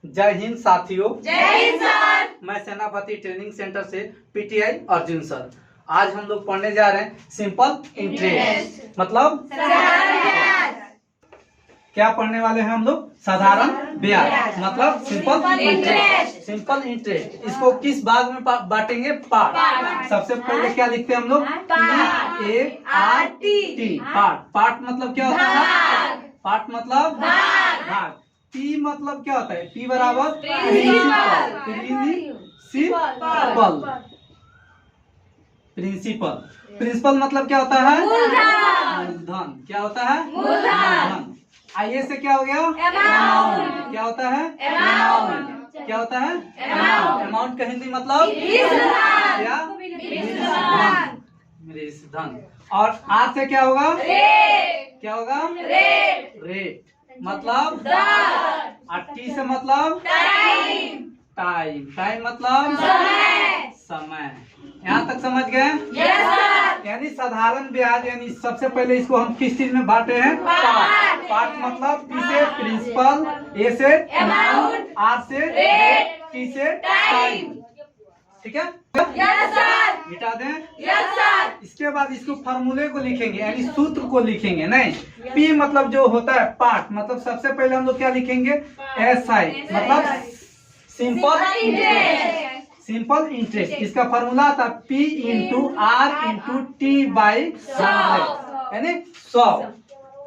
जय हिंद साथियों। जय हिंद सर। मैं सेनापति ट्रेनिंग सेंटर से पीटीआई अर्जुन सर। आज हम लोग पढ़ने जा रहे हैं सिंपल इंटरेस्ट मतलब क्या पढ़ने वाले हैं हम लोग? साधारण ब्याज मतलब सिंपल इंटरेस्ट। सिंपल इंटरेस्ट इसको किस भाग में बांटेंगे? पार्ट। सबसे पहले क्या लिखते हैं हम लोग? PART। पार्ट मतलब क्या होता है? पार्ट मतलब भाग। पी मतलब क्या होता है? पी बराबर प्रिंसिपल। प्रिंसिपल मतलब क्या होता है? मूलधन। क्या होता है? मूलधन। आइए से क्या हो गया? अमाउंट। क्या होता है? अमाउंट। क्या होता है? अमाउंट का हिंदी मतलब क्या? धन। और आर से क्या होगा? क्या होगा? रेट मतलब और टी से मतलब टाइम। टाइम मतलब समय। यहाँ तक समझ गए? यानी साधारण ब्याज यानी सबसे पहले इसको हम किस चीज में बांटे हैं? पार्ट मतलब पी से प्रिंसिपल, ए से अमाउंट, आर से रेट, टी से टाइम। ठीक है? मिटा दें। इसके बाद इसको फार्मूले को लिखेंगे यानी सूत्र को लिखेंगे। नहीं, पी मतलब जो होता है पार्ट मतलब सबसे पहले हम लोग क्या लिखेंगे? SI मतलब सिंपल सिंपल इंटरेस्ट। इसका फार्मूला आता है P into R into T by 100 यानी 100।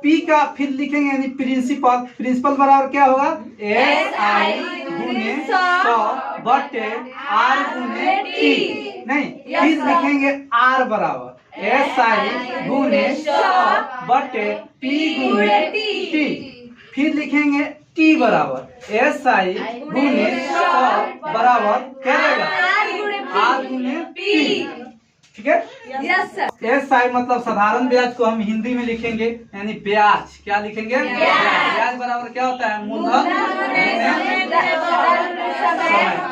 P का फिर लिखेंगे यानी प्रिंसिपल। प्रिंसिपल बराबर क्या होगा? SI गुने 100 बटे R गुने T। नहीं, फिर लिखेंगे R बराबर SI गुने 100 बटे P गुने T। फिर लिखेंगे T बराबर SI गुने 100 बराबर क्या रहेगा? R गुने P। ठीक है? SI मतलब साधारण ब्याज को हम हिंदी में लिखेंगे यानी ब्याज। क्या लिखेंगे? ब्याज बराबर क्या होता है? मूलधन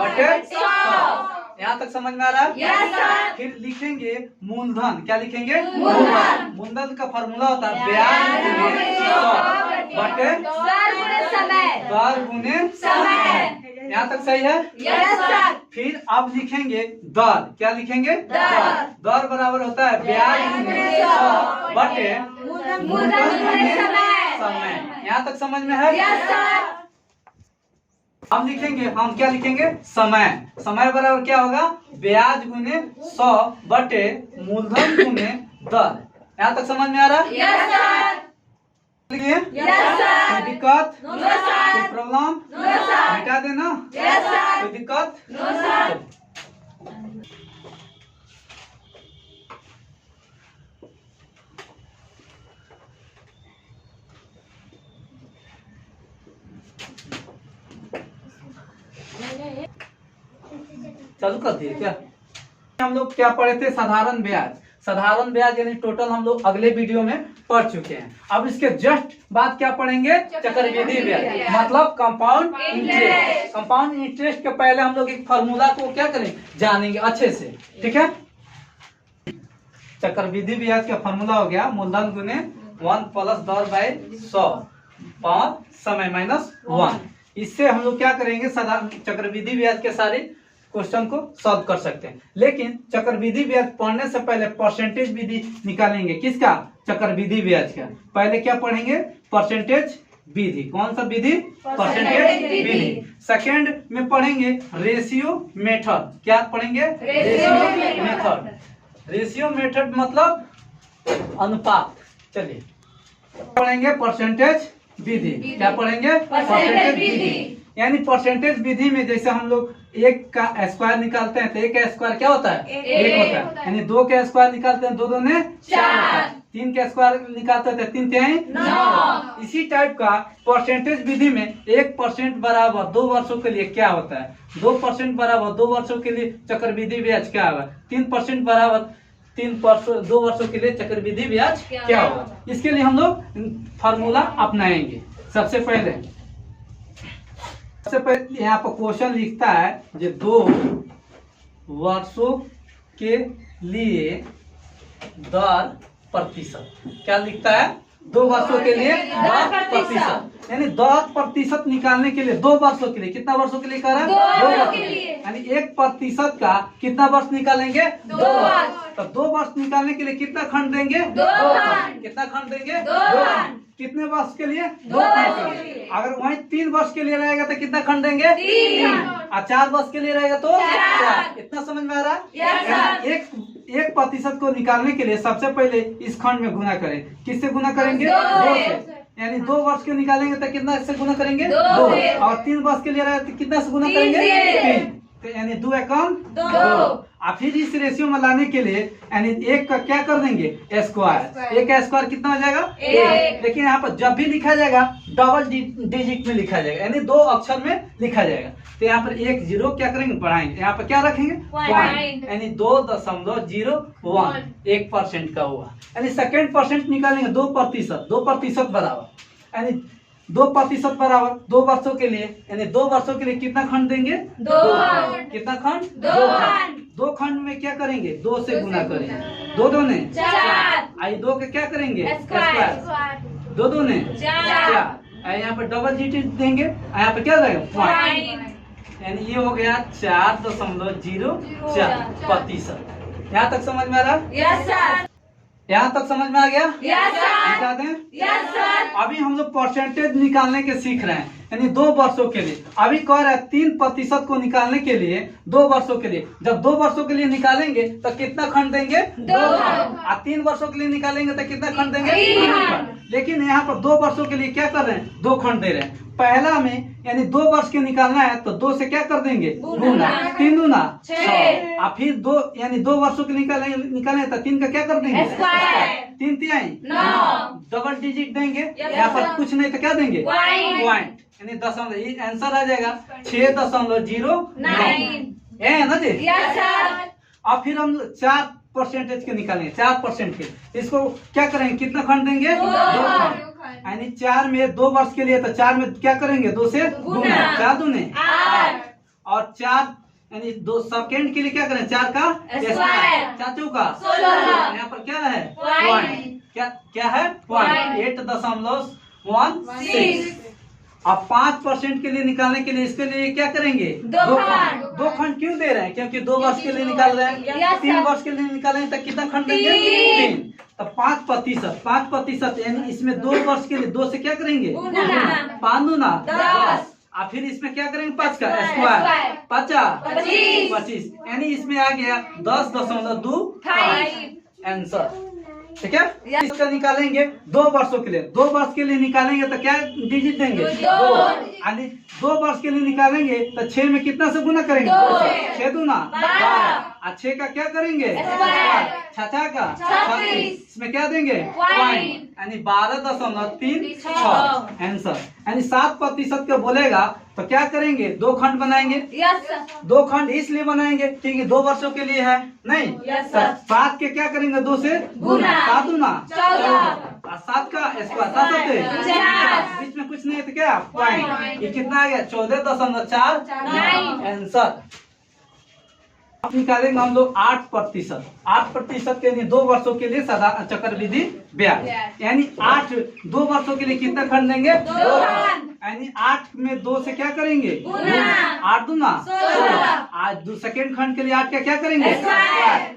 बटे 100। यहाँ तक समझ में आ रहा है? फिर लिखेंगे मूलधन। क्या लिखेंगे? मूलधन का फॉर्मूला होता है ब्याज गुने 100 बटे दर गुने समय। यहाँ तक सही है? फिर अब लिखेंगे दर। क्या लिखेंगे? दर बराबर होता है ब्याज गुने 100 बटे मूलधन गुने समय। यहाँ तक समझ में है? हम लिखेंगे, हम क्या लिखेंगे? समय। समय बराबर क्या होगा? ब्याज गुने 100 बटे मूलधन गुने दर। यहाँ तक समझ में आ रहा है? कोई दिक्कत? कोई प्रॉब्लम? मिटा देना। कोई दिक्कत? चालू कर दिए क्या? हम लोग क्या पढ़े थे? साधारण ब्याज। साधारण ब्याज यानी टोटल हम लोग अगले वीडियो में पढ़ चुके हैं। अब इसके जस्ट बाद क्या पढ़ेंगे? चक्रवृद्धि ब्याज मतलब कंपाउंड इंटरेस्ट। कंपाउंड इंटरेस्ट के पहले हम लोग एक फार्मूला को क्या करेंगे? जानेंगे अच्छे से। ठीक है? चक्रवृद्धि ब्याज का फार्मूला हो गया मूलधन गुने 1 प्लस दर बाई 100 पावर समय माइनस 1। इससे हम लोग क्या करेंगे? साधारण चक्रवृद्धि ब्याज के सारे क्वेश्चन को सॉल्व कर सकते हैं। लेकिन चक्रवृद्धि ब्याज पढ़ने से पहले परसेंटेज विधि निकालेंगे। किसका? चक्रवृद्धि ब्याज का। पहले क्या पढ़ेंगे? परसेंटेज विधि। कौन सा विधि? परसेंटेज विधि। सेकंड में पढ़ेंगे रेशियो मेथड। क्या पढ़ेंगे? Ratio method. रेशियो मेथड मतलब अनुपात। चलिए पढ़ेंगे परसेंटेज विधि। क्या पढ़ेंगे? परसेंटेज विधि। यानी परसेंटेज विधि में जैसे हम लोग 1 का स्क्वायर निकालते हैं तो 1 का स्क्वायर क्या होता है? 1 होता है। यानी 2 का स्क्वायर निकालते हैं 2 दूने 4। 3 का स्क्वायर निकालते हैं 3 तिहाई 9। इसी टाइप का परसेंटेज विधि में 1% बराबर 2 वर्षों के लिए क्या होता है? 2% बराबर 2 वर्षों के लिए चक्रवृद्धि ब्याज क्या होगा? 3% बराबर 2 वर्षों के लिए चक्रवृद्धि ब्याज क्या होगा? इसके लिए हम लोग फार्मूला अपनाएंगे। सबसे पहले यहाँ पर क्वेश्चन लिखता है जो 2 वर्षों के लिए दर प्रतिशत। क्या लिखता है? 2 वर्षों के लिए 10%, यानी 10% निकालने के लिए 2 वर्षों के लिए, कितना वर्षों के लिए कर रहा है? 2 वर्षों के लिए, यानी 1% का कितना वर्ष निकालेंगे? 2 वर्ष। तो 2 वर्ष निकालने के लिए कितना खंड देंगे? 2 खंड। कितना खंड देंगे? 2 खंड। कितने वर्ष के लिए? 2 वर्ष के लिए। अगर वहीं 3 वर्ष के लिए रहेगा तो कितना खंड देंगे? 3। और 4 वर्ष के लिए रहेगा तो 4। इतना समझ में आ रहा है? 1% को निकालने के लिए सबसे पहले इस खंड में गुना करें। किससे गुना करेंगे? 2 से। यानी 2 वर्ष के निकालेंगे तो कितना से गुना करेंगे? 2। और 3 वर्ष के लिए रहेगा तो कितना से गुना करेंगे? 3। तो यानी 2 एकम 2। और फिर इस रेशियो में लाने के लिए यानी 1 का क्या कर देंगे? स्क्वायर। 1 का स्क्वायर कितना हो जाएगा? 1। लेकिन यहाँ पर जब भी लिखा जाएगा डबल डिजिट में लिखा जाएगा, यानी 2 अक्षर में लिखा जाएगा। तो यहाँ पर 1 0 क्या करेंगे? बढ़ाएंगे। यहाँ पर क्या रखेंगे? पॉइंट, यानी 2.01 1% का हुआ। यानी सेकेंड परसेंट निकालेंगे 2%, 2% बराबर, यानी 2% बराबर 2 वर्षों के लिए, यानी 2 वर्षों के लिए कितना खंड देंगे? 2 खंड। कितना खंड? 2 खंड। 2 खंड में क्या करेंगे? 2 से गुना करेंगे। 2 दूने 4। आई 2 के क्या करेंगे? स्क्वायर। 2 दूने 4। यहाँ पर डबल डिजिट देंगे, यहाँ पे क्या रहेगा? पॉइंट, यानी ये हो गया 4.04%। यहाँ तक समझ में आ रहा? Yes sir. यहाँ तक समझ में आ गया? Yes sir. बता दें? Yes sir. अभी हम लोग परसेंटेज निकालने के सीख रहे हैं, यानी 2 वर्षों के लिए। अभी कह रहा है 3% को निकालने के लिए 2 वर्षों के लिए। जब 2 वर्षों के लिए निकालेंगे तो कितना खंड देंगे? 2 खंड। और 3 वर्षों के लिए निकालेंगे तो कितना खंड देंगे? 3 खंड। लेकिन यहाँ पर 2 वर्षों के लिए क्या कर रहे हैं? 2 खंड दे रहे हैं। पहला में यानी 2 वर्ष के निकालना है तो 2 से क्या कर देंगे? गुना। 3 दूना 6। और फिर 2 यानी 2 वर्षों के निकालें तो 3 का क्या कर देंगे? 3 तिहाई 9। डबल डिजिट देंगे, यहाँ पर कुछ नहीं तो क्या देंगे? पॉइंट, यानी दशमलव। ये आंसर आ जाएगा 6.09 है ना जी? अब फिर हम 4% के निकालेंगे। 4% के इसको क्या करेंगे? कितना खंड देंगे? 2 खंड। यानी 4 में 2 वर्ष के लिए तो 4 में क्या करेंगे? 2 से गुना। 4 दूने 8। और 4 यानी 2 सेकेंड के लिए क्या करें? 4 का स्क्वायर। 4 चौका 16। यहाँ पर क्या है? पॉइंट। क्या है? पॉइंट 8.16। अब 5% के लिए निकालने के लिए इसके लिए क्या करेंगे? 2 खंड। 2 खंड क्यों दे रहे हैं? क्योंकि 2 वर्ष के लिए निकाल रहे हैं। 3 वर्ष के लिए निकालेंगे तो कितना खंड देंगे? 3। तो 5% यानी इसमें 2 वर्ष के लिए 2 से क्या करेंगे? 5 दूना 10। और फिर इसमें क्या करेंगे? 5 का स्क्वायर 25, यानी इसमें आ गया 10.25 आंसर। ठीक है? इसका निकालेंगे 2 वर्षों के लिए। 2 वर्ष के लिए निकालेंगे तो क्या डिजिट देंगे? 2। यानी 2 वर्ष के लिए निकालेंगे तो 6 में कितना से गुना करेंगे? 6 दूना 12। 6 का क्या करेंगे? 6 का 36। इसमें क्या देंगे? पॉइंट, यानी 12.36 आंसर। यानी 7% का बोलेगा तो क्या करेंगे? 2 खंड बनाएंगे। Yes sir. 2 खंड इसलिए बनाएंगे क्योंकि 2 वर्षों के लिए है नहीं। Yes sir. 7 के क्या करेंगे? 2 से गुना। 7 दूना 14। 7 का स्क्वायर 7 बीच में कुछ नहीं है तो क्या? पॉइंट। ये कितना आ गया? 14.4 आंसर। अब निकालेंगे हम लोग 8%। 8% के लिए 2 वर्षों के लिए चक्रवृद्धि ब्याज, यानी 2 वर्षों के लिए कितना खंड देंगे? 2 खंड। यानी 8 में 2 से क्या करेंगे? 8 दूना 16। आज सेकेंड खंड के लिए 8 का क्या करेंगे?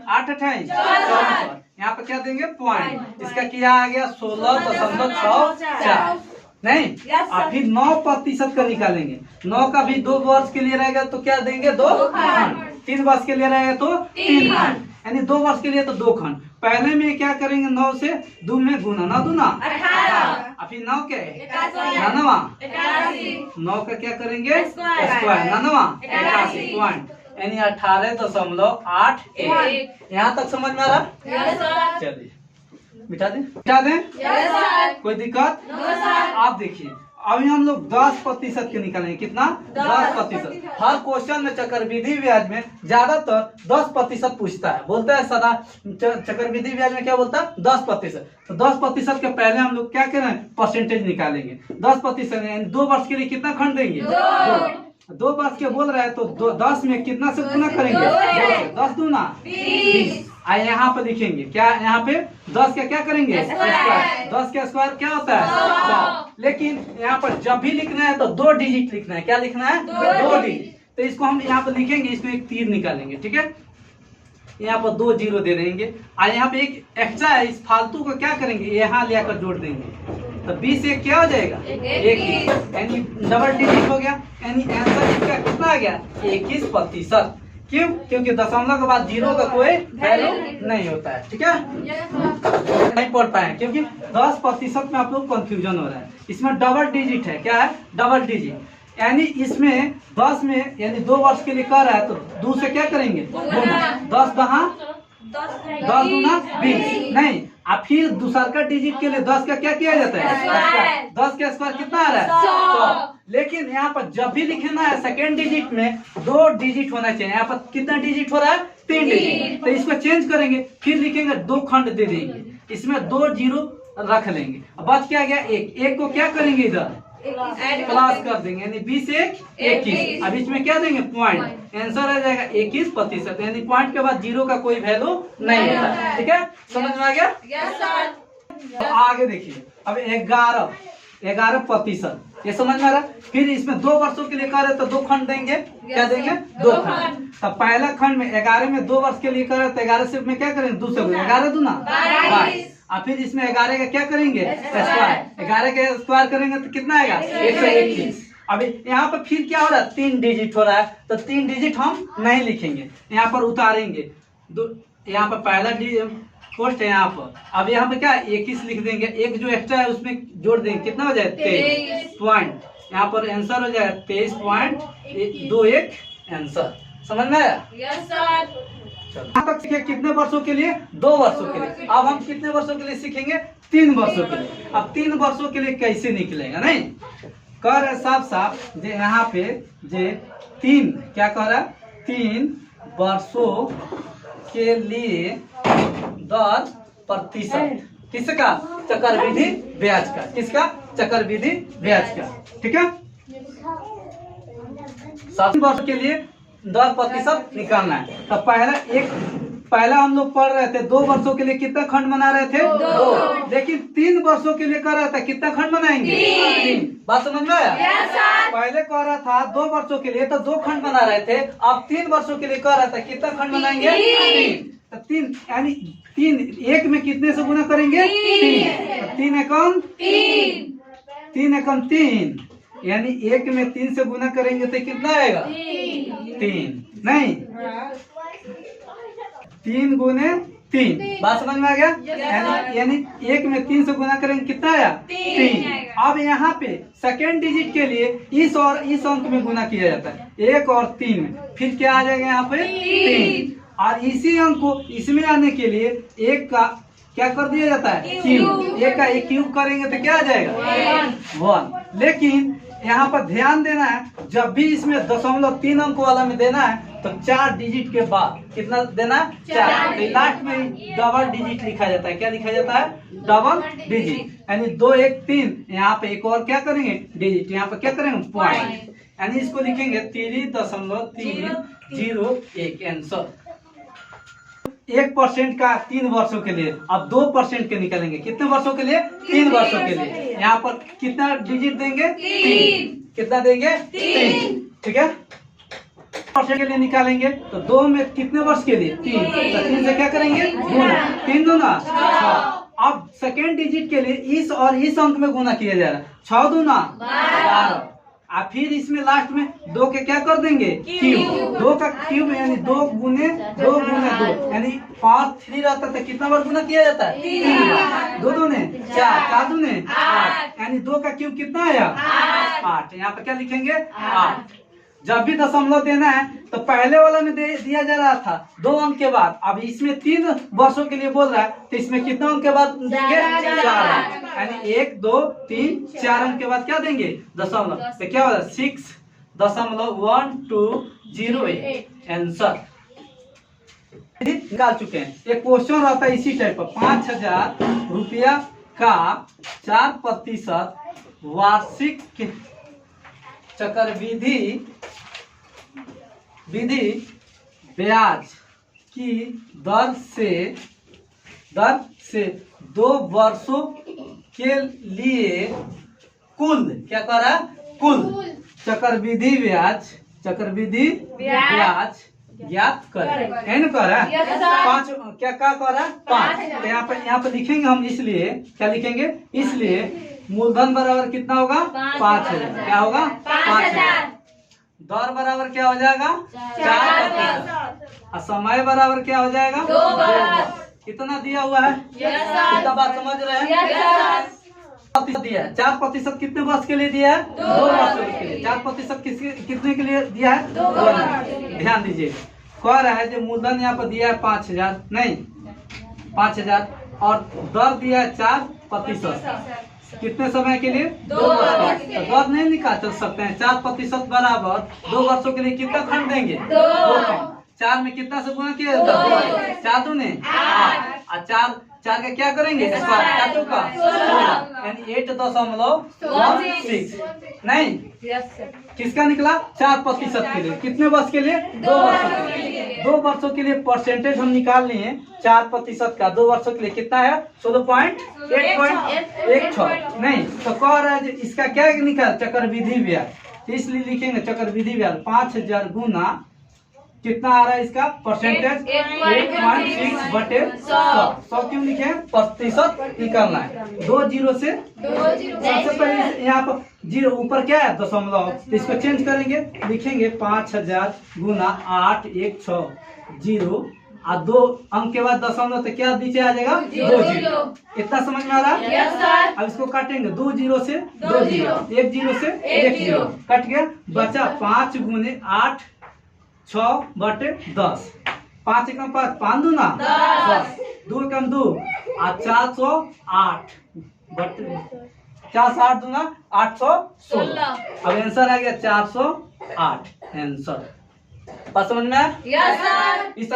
8 28 14। यहाँ पे क्या देंगे? पॉइंट। इसका क्या आ गया? 16.64 नहीं। और फिर 9% का निकालेंगे। 9 का भी 2 वर्ष के लिए रहेगा तो क्या देंगे? 2 खंड। 3 वर्ष के लिए रहेगा तो 3 खंड, यानी 2 वर्ष के लिए तो 2 खंड। पहले में क्या करेंगे? 9 से 2 में गुना 9 दूना 18। फिर 9 के 9 का क्या करेंगे? स्क्वायर 81 पॉइंट, यानी 18.81। यहाँ तक समझ में आ रहा? चलिए बिठा दें। कोई दिक्कत? आप देखिए अभी हम लोग 10% के निकालेंगे। कितना? 10%। हर क्वेश्चन में चक्रवृद्धि ब्याज में ज्यादातर 10% पूछता है, बोलता है सदा चक्रवृद्धि ब्याज में क्या बोलता है? 10%। तो 10% के पहले हम लोग क्या करें? परसेंटेज निकालेंगे। 10% 2 वर्ष के लिए कितना खंड देंगे? 2 वर्ष के बोल रहे हैं तो 10 में कितना से गुना करेंगे? 10 दूना 20। यहाँ पे लिखेंगे क्या, यहाँ पे 10 का क्या करेंगे स्क्वायर। 10 का स्क्वायर क्या होता है 100। लेकिन यहाँ पर जब भी लिखना है तो 2 डिजिट लिखना है। क्या लिखना है 2 डिजिट। तो इसको हम यहाँ पर लिखेंगे, इसमें एक तीर निकालेंगे, ठीक है। यहाँ पर 2 जीरो दे देंगे और यहाँ पे एक एक्स्ट्रा है, इस फालतू को क्या करेंगे यहाँ ले आकर जोड़ देंगे। तो 20 से क्या हो जाएगा 21, यानी डबल डिजिट हो गया। यानी आंसर इसका कितना आ गया 21%। क्यों? क्योंकि दशमलव के बाद जीरो का कोई वैल्यू नहीं होता है, ठीक है। नहीं पढ़ पाए क्योंकि 10% में आप लोग कंफ्यूजन हो रहा है। इसमें डबल डिजिट है, क्या है डबल डिजिट। यानी इसमें 10 में यानी 2 वर्ष के लिए कर रहा है तो 2 से क्या करेंगे गुना। 10 दहा 10 गुना 20 नहीं। अब फिर दूसरा का डिजिट के लिए 10 का क्या किया जाता है 10 का स्क्वायर कितना आ रहा है 100। लेकिन यहाँ पर जब भी लिखना है सेकेंड डिजिट में 2 डिजिट होना चाहिए। यहाँ पर कितना डिजिट हो रहा है 3 डिजिट। तो इसको चेंज करेंगे, फिर लिखेंगे 2 खंड दे देंगे, इसमें 2 जीरो रख लेंगे। अब बच क्या गया 1 को क्या करेंगे इधर प्लस कर देंगे, यानी 20 1 21। अब इसमें क्या देंगे पॉइंट, आंसर आ जाएगा 21%। यानी पॉइंट के बाद जीरो का कोई वैल्यू नहीं होता, ठीक है। समझ में आ गया। तो आगे देखिए अब 11%, ये समझ में आ रहा। फिर इसमें 2 वर्षों के लिए करे तो 2 खंड देंगे, क्या देंगे 2 खंड। तो पहला खंड में 11 में 2 वर्ष के लिए करे तो 11 से में क्या करेंगे 2 से 11 दूना 22। और फिर इसमें 11 का क्या करेंगे स्क्वायर। 11 का स्क्वायर करेंगे तो कितना आएगा 121। अभी यहाँ पर फिर क्या हो रहा है 3 डिजिट हो रहा है, तो 3 डिजिट हम नहीं लिखेंगे, यहाँ पर उतारेंगे। यहाँ पर पहला पोस्ट है यहाँ पर। अब यहाँ पे क्या 21 लिख देंगे, एक जो एक्स्ट्रा है उसमें जोड़ देंगे, कितना हो जाए 23 पॉइंट। यहाँ पर आंसर हो जाएगा 23.21 आंसर। समझ में आया। यहाँ तक सीखे कितने वर्षों के लिए 2 वर्षों के लिए। अब हम कितने वर्षों के लिए सीखेंगे 3 वर्षों के लिए। अब 3 वर्षों के लिए कैसे निकलेगा नहीं कह रहे साफ जे यहाँ पे जे 3 क्या कह रहा है 3 वर्षों के लिए 10%। किसका चक्रवृद्धि ब्याज का, किसका चक्रवृद्धि ब्याज का, ठीक है। 7 वर्ष के लिए 10% निकालना है। तो पहला हम लोग पढ़ रहे थे 2 वर्षों के लिए कितना खंड बना रहे थे 2। लेकिन 3 वर्षों के लिए कर रहा था कितना खंड बनाएंगे 3। बात समझ में आया। पहले कह रहा था 2 वर्षों के लिए तो 2 खंड बना रहे थे, अब 3 वर्षों के लिए कर रहा था कितना खंड बनाएंगे 3। तो 3 यानी 3 1 में कितने से गुना करेंगे 3। 3 एकम 3 यानी 1 में 3 से गुना करेंगे तो कितना आएगा 3 नहीं 3 गुने 3। बात समझ में आ गया। यानी 1 में 3 से गुना करेंगे कितना आया 3। अब यहाँ पे सेकेंड डिजिट के लिए इस और इस अंक में गुना किया जाता है 1 और 3 में, फिर क्या आ जाएगा यहाँ पे 3। और इसी अंक को इसमें आने के लिए 1 का क्या कर दिया जाता है क्यूब। 1 का 1 क्यूब करेंगे तो क्या आ जाएगा 1। लेकिन यहाँ पर ध्यान देना है जब भी इसमें 0.3 अंक वाला में देना है तो 4 डिजिट के बाद कितना देना 4। तो लास्ट में डबल डिजिट लिखा जाता है। क्या लिखा जाता है डबल डिजिट। यानी 2 1 3 यहाँ पे एक और क्या करेंगे डिजिट, यहाँ पे क्या करेंगे पॉइंट। यानी इसको लिखेंगे 3.301 आंसर। 1% का 3 वर्षों के लिए। अब 2% के निकालेंगे कितने वर्षों के लिए 3 वर्षों के लिए। यहाँ पर कितना डिजिट देंगे 3। कितना देंगे 3, ठीक है। वर्ष के लिए निकालेंगे तो 2 में कितने वर्ष के लिए 3। तो 3 से क्या करेंगे गुना, 3 दूना 6। अब सेकेंड डिजिट के लिए इस और इस अंक में गुना किया जा रहा है 6 दूना 12। और फिर इसमें लास्ट में 2 के क्या कर देंगे क्यूब। 2 का क्यूब यानी 2 गुने 2 यानी 5 3 रहता था कितना बार गुना किया जाता है 3 बार। 2 दूने 4 4 दूने 8 यानी 2 का क्यूब कितना आया 8। यहाँ पे क्या लिखेंगे 8। जब भी दशमलव देना है तो पहले वाला में दिया जा रहा था 2 अंक के बाद, अब इसमें 3 वर्षों के लिए बोल रहा है तो इसमें कितना अंक के बाद देंगे 4 अंक। यानी 1 2 3 4 अंक के बाद क्या देंगे दशमलव। तो क्या होगा 6.1208 आंसर निकाल चुके हैं। एक क्वेश्चन रहता है इसी टाइप पर 5000 रुपया का 4% वार्षिक चक्रवृद्धि ब्याज की दर से 2 वर्षों के लिए कुल क्या कर रहा है, कुल चक्रवृद्धि ब्याज ज्ञात करें। है ना कर रहा है 5 क्या कर रहा है 5। तो यहाँ पे लिखेंगे हम, इसलिए क्या लिखेंगे, इसलिए मूलधन बराबर कितना होगा 5000। क्या होगा 5000। दर बराबर क्या हो जाएगा 4%। और समय बराबर क्या हो जाएगा 2 वर्ष। कितना दिया हुआ है, कितना बात समझ रहे हैं, दिया है 4% कितने वर्ष के लिए दिया है 2 वर्षों के लिए। 4% कितने के लिए दिया है 2 वर्ष। ध्यान दीजिए, कह रहा है जो मूलधन यहाँ पर दिया है 5000 नहीं 5000 और दर दिया है 4%। कितने समय के लिए 2 वर्ष। तो दर नहीं निकाल सकते हैं। 4% बराबर 2 वर्षों के लिए कितना खंड देंगे 2। 4 में कितना से गुणा किया 4 दूने 8 4 का क्या करेंगे स्क्वायर का यानी 8.16 नहीं किसका निकला 4% के लिए। कितने वर्ष के लिए 2 वर्षों के लिए। 2 वर्षों के लिए परसेंटेज हम निकाल लिए 4% का 2 वर्षों के लिए कितना है 16.816 नहीं। तो कह रहा है इसका क्या निकाल चक्रवृद्धि ब्याज, इसलिए लिखेंगे चक्रवृद्धि ब्याज 5000 गुना कितना आ रहा है इसका परसेंटेज 8.6/100। क्यों लिखे प्रतिशत निकालना है 2 जीरो से सबसे पहले यहाँ पर 0 ऊपर क्या है दशमलव, तो इसको चेंज करेंगे लिखेंगे 5000 गुना 816 और 2 अंक के बाद दशमलव तो क्या नीचे आ जाएगा 2 जीरो। इतना समझ में आ रहा है। अब इसको काटेंगे 2 जीरो से 2 जीरो 1 जीरो से 1 जीरो कट गया, बचा 5 गुने 8 6/10। 5 एकम 5 5 दूना 10 2 एकम 2 और 408 408 दूना 816। अब आंसर आ गया 408 आंसर। बात समझ में आया। इस तरह